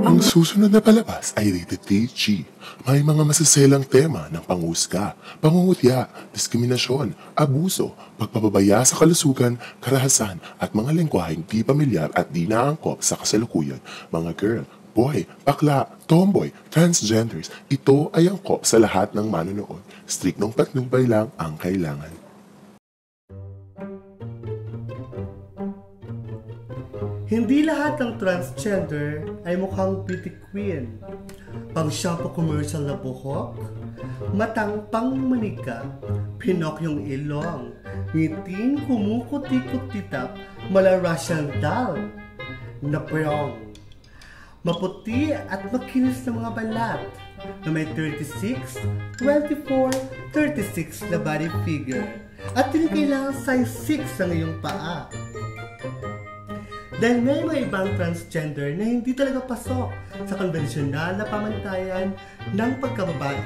Ang susunod na palabas ay rated PG. May mga masaselang tema ng panghusga, pangungutya, diskriminasyon, abuso, pagpapabaya sa kalusugan, karahasan at mga lengguaheng di pamilyar at di naangkop sa kasalukuyan. Mga girl, boy, bakla, tomboy, transgenders, ito ay angkop sa lahat ng manonood. Striktong patnubay lang ang kailangan. Hindi lahat ng transgender ay mukhang beauty queen. Pang shampoo commercial na buhok, matang pangmanika, Pinokyong ilong, ngiting kumukutikot-titap, mala Russian doll, na prong. Maputi at makinis na mga balat na may 36, 24, 36 na body figure at hindi kailangan size 6 ang iyong paa. Dahil may mga ibang transgender na hindi talaga pasok sa konbensyonal na pamantayan ng pagkababae.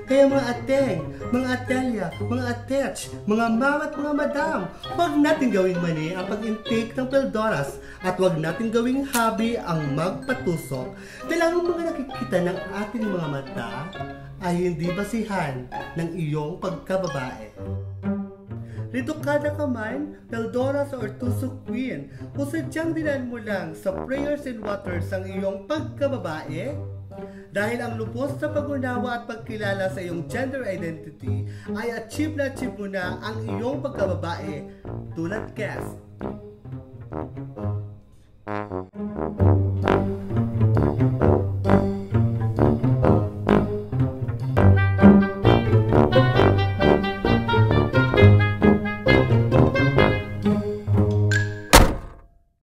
Kaya mga ateng, mga atelya, mga atech, mga mama at mga madam, huwag natin gawing mani ang pag-intake ng pildoras at huwag natin gawing hobby ang magpatusok dahil ang mga nakikita ng ating mga mata ay hindi basihan ng iyong pagkababae. Ridokada ka man, pildoras or tusok queen, o sadyang dinaan mo lang sa prayers and waters ang iyong pagkababae? Dahil ang lubos na pag-unawa at pagkilala sa iyong gender identity ay achieve mo na ang iyong pagkababae tulad Cass.